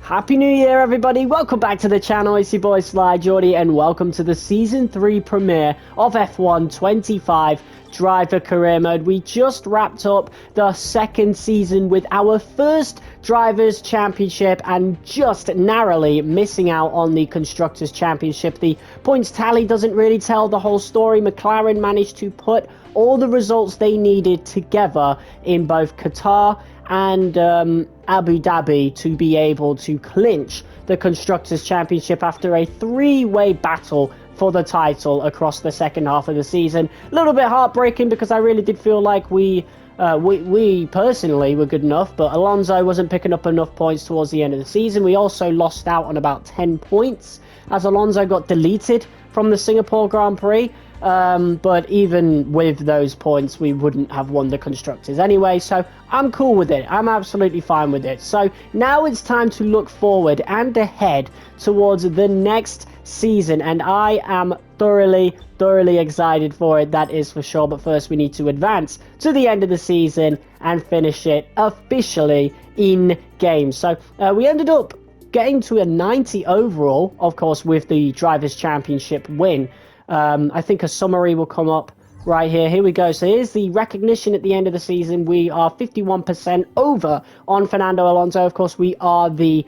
Happy New Year, everybody. Welcome back to the channel. It's your boy Sly Jordy, and welcome to the Season 3 premiere of F1 25 Driver Career Mode. We just wrapped up the second season with our first Drivers' Championship and just narrowly missing out on the Constructors' Championship. The points tally doesn't really tell the whole story. McLaren managed to put all the results they needed together in both Qatar and Abu Dhabi to be able to clinch the Constructors' Championship after a three-way battle for the title across the second half of the season. A little bit heartbreaking because I really did feel like we personally were good enough, but Alonso wasn't picking up enough points towards the end of the season. We also lost out on about 10 points as Alonso got deleted from the Singapore Grand Prix. But even with those points, we wouldn't have won the Constructors anyway, so I'm cool with it. I'm absolutely fine with it. So now it's time to look forward and ahead towards the next season, and I am thoroughly excited for it, that is for sure. But first we need to advance to the end of the season and finish it officially in game. So we ended up getting to a 90 overall, of course, with the Drivers' Championship win. I think a summary will come up right here. Here we go. So here's the recognition at the end of the season. We are 51% over on Fernando Alonso. Of course, we are the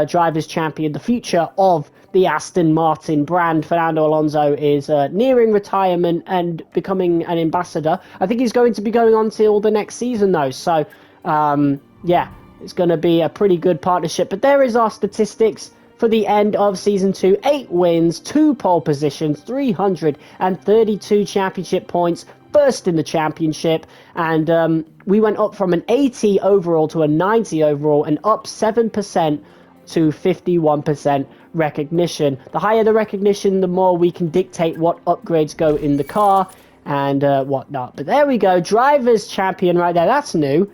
Drivers' Champion, the future of the Aston Martin brand. Fernando Alonso is nearing retirement and becoming an ambassador. I think he's going to be going on till the next season, though. So, yeah, it's going to be a pretty good partnership. But there is our statistics for the end of Season 2. 8 wins, 2 pole positions, 332 championship points, first in the championship, and we went up from an 80 overall to a 90 overall, and up 7% to 51% recognition. The higher the recognition, the more we can dictate what upgrades go in the car and whatnot. But there we go, Drivers' Champion right there. That's new.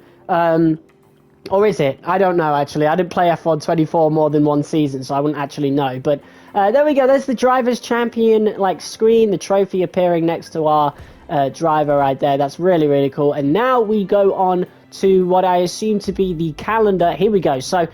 Or is it? I don't know, actually. I didn't play F1 24 more than one season, so I wouldn't actually know. But there we go. There's the Drivers' Champion screen, the trophy appearing next to our driver right there. That's really cool. And now we go on to what I assume to be the calendar. Here we go. So,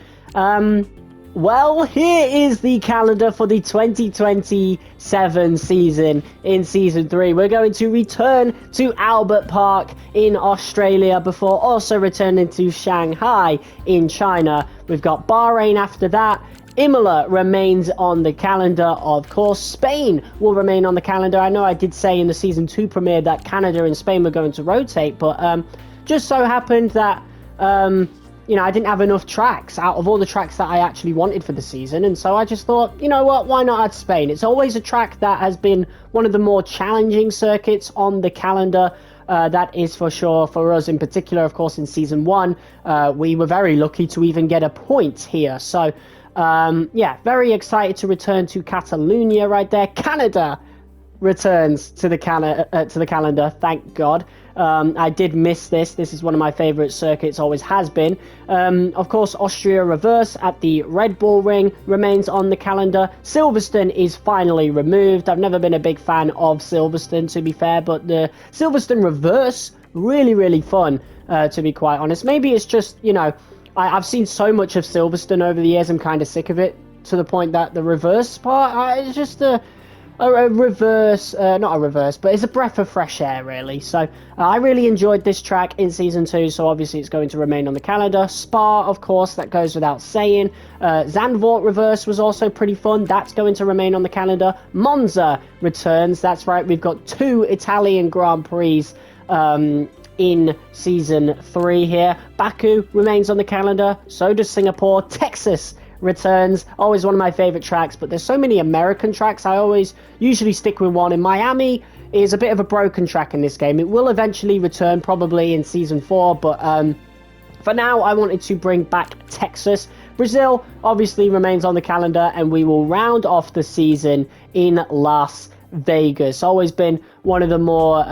well, here is the calendar for the 2027 season in Season 3. We're going to return to Albert Park in Australia before also returning to Shanghai in China. We've got Bahrain after that. Imola remains on the calendar, of course. Spain will remain on the calendar. I know I did say in the Season 2 premiere that Canada and Spain were going to rotate, but just so happened that you know, I didn't have enough tracks out of all the tracks that I actually wanted for the season, and so I just thought, you know what, why not add Spain? It's always a track that has been one of the more challenging circuits on the calendar. That is for sure for us in particular. Of course, in Season 1, we were very lucky to even get a point here. So, yeah, very excited to return to Catalonia right there. Canada returns to the calendar, thank God. I did miss this. This is one of my favourite circuits, always has been. Of course, Austria Reverse at the Red Bull Ring remains on the calendar. Silverstone is finally removed. I've never been a big fan of Silverstone, to be fair, but the Silverstone Reverse, really fun, to be quite honest. Maybe it's just, you know, I've seen so much of Silverstone over the years, I'm kind of sick of it, to the point that the reverse part, it's just a reverse, not a reverse, but it's a breath of fresh air, really. So I really enjoyed this track in Season 2, so obviously it's going to remain on the calendar. Spa, of course, that goes without saying. Zandvoort Reverse was also pretty fun. That's going to remain on the calendar. Monza returns. That's right, we've got 2 Italian Grand Prix in Season 3 here. Baku remains on the calendar. So does Singapore. Texas returns, always one of my favorite tracks, but there's so many American tracks. I usually stick with one, and Miami is a bit of a broken track in this game. It will eventually return, probably in Season 4, but for now I wanted to bring back Texas. Brazil obviously remains on the calendar, and we will round off the season in Las Vegas. Always been one of the more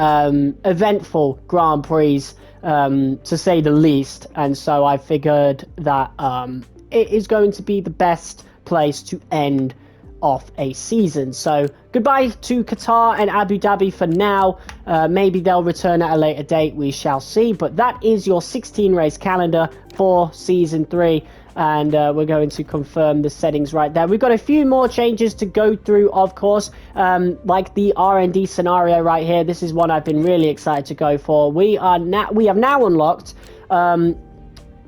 eventful Grand Prix, to say the least, and so I figured that it is going to be the best place to end off a season. So goodbye to Qatar and Abu Dhabi for now. Maybe they'll return at a later date, we shall see. But that is your 16 race calendar for Season 3. and we're going to confirm the settings right there. We've got a few more changes to go through, of course, like the R&D scenario right here. This is one I've been really excited to go for. We have now unlocked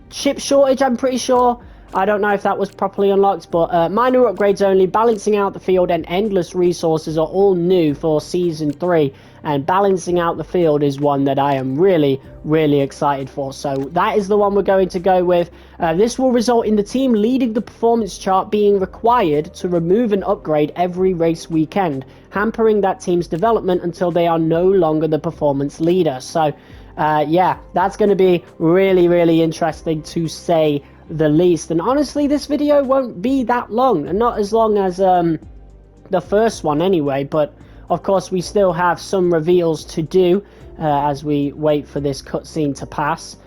chip shortage, I'm pretty sure. I don't know if that was properly unlocked, but minor upgrades only, balancing out the field, and endless resources are all new for Season 3. And balancing out the field is one that I am really, really excited for. So that is the one we're going to go with. This will result in the team leading the performance chart being required to remove and upgrade every race weekend, hampering that team's development until they are no longer the performance leader. So, yeah, that's going to be really, really interesting to say the least. And honestly, this video won't be that long, and not as long as the first one anyway, but of course we still have some reveals to do as we wait for this cutscene to pass.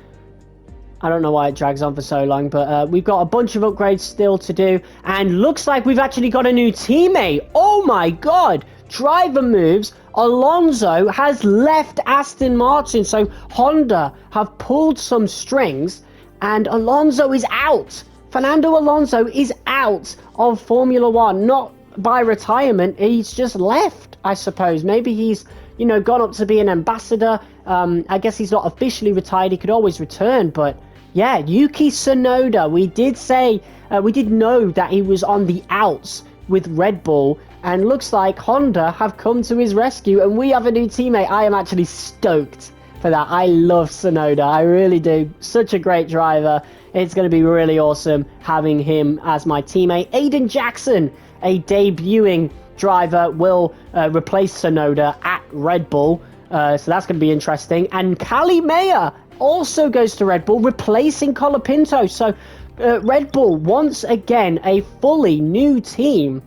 I don't know why it drags on for so long, but we've got a bunch of upgrades still to do, and looks like we've actually got a new teammate. Oh my god, driver moves. Alonso has left Aston Martin, so Honda have pulled some strings and Alonso is out. Fernando Alonso is out of Formula One, not by retirement. He's just left, I suppose. Maybe he's, you know, gone up to be an ambassador. I guess he's not officially retired. He could always return, but yeah, Yuki Tsunoda. We did say, we did know that he was on the outs with Red Bull, and looks like Honda have come to his rescue, and we have a new teammate. I am actually stoked for that. I love Tsunoda, I really do. Such a great driver. It's going to be really awesome having him as my teammate. Aiden Jackson, a debuting driver, will replace Tsunoda at Red Bull, so that's going to be interesting. And Cali Meyer also goes to Red Bull, replacing Colapinto. So Red Bull, once again, a fully new team.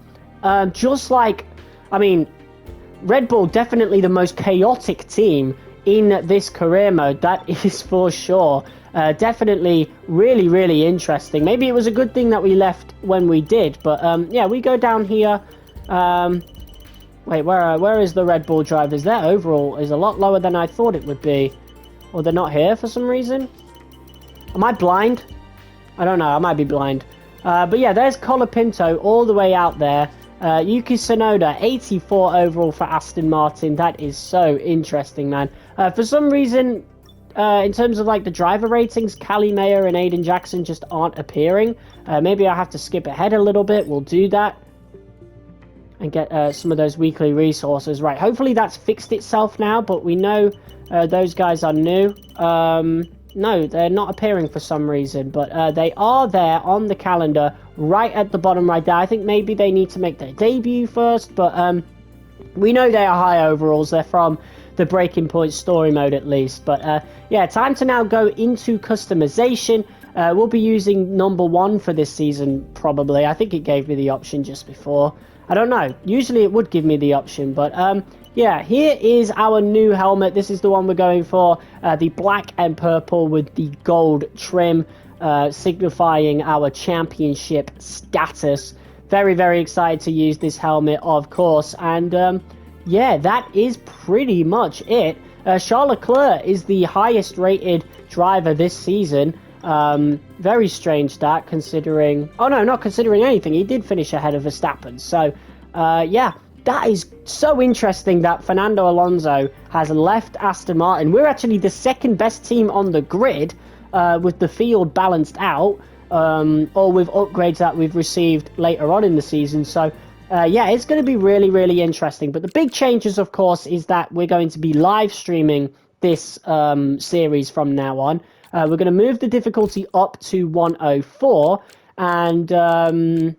Just like, I mean, Red Bull, definitely the most chaotic team in this career mode, that is for sure. Definitely really, really interesting. Maybe it was a good thing that we left when we did, but yeah, we go down here. Wait, where is the Red Bull drivers? Their overall is a lot lower than I thought it would be. Or they're not here for some reason. Am I blind? I don't know, I might be blind. But yeah, there's Colapinto all the way out there. Yuki Tsunoda, 84 overall for Aston Martin. That is so interesting, man. For some reason, in terms of like the driver ratings, Cali Meyer and Aiden Jackson just aren't appearing. Maybe I have to skip ahead a little bit. We'll do that and get some of those weekly resources. Right, hopefully that's fixed itself now, but we know those guys are new. No, they're not appearing for some reason, but they are there on the calendar right at the bottom right there. I think maybe they need to make their debut first, but we know they are high overalls. They're from the Breaking Point story mode at least. But yeah, time to now go into customization. We'll be using number 1 for this season, probably. I think it gave me the option just before. I don't know. Usually it would give me the option, but yeah, here is our new helmet. This is the one we're going for, the black and purple with the gold trim, signifying our championship status. Very, very excited to use this helmet, of course. And yeah, that is pretty much it. Charles Leclerc is the highest rated driver this season. Very strange that, considering... Oh no, not considering anything. He did finish ahead of Verstappen. So, yeah. That is so interesting that Fernando Alonso has left Aston Martin. We're actually the second best team on the grid, with the field balanced out, or with upgrades that we've received later on in the season. So, yeah, it's going to be really, really interesting. But the big changes, of course, is that we're going to be live streaming this series from now on. We're going to move the difficulty up to 104, and...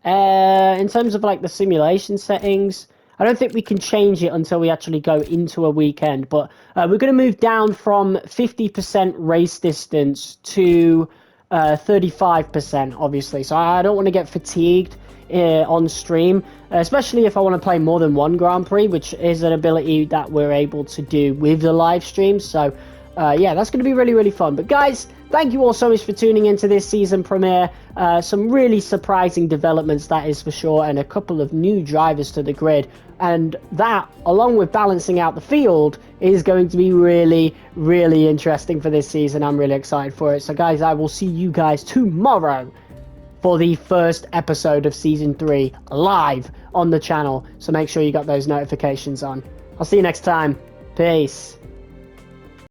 in terms of like the simulation settings, I don't think we can change it until we actually go into a weekend, but we're going to move down from 50% race distance to 35%, obviously. So I don't want to get fatigued on stream, especially if I want to play more than one Grand Prix, which is an ability that we're able to do with the live stream. So yeah, that's going to be really, really fun. But guys, Thank you all so much for tuning into this season premiere. Some really surprising developments, that is for sure, and a couple of new drivers to the grid. And that, along with balancing out the field, is going to be really, really interesting for this season. I'm really excited for it. So guys, I will see you guys tomorrow for the first episode of Season 3 live on the channel. So make sure you got those notifications on. I'll see you next time. Peace.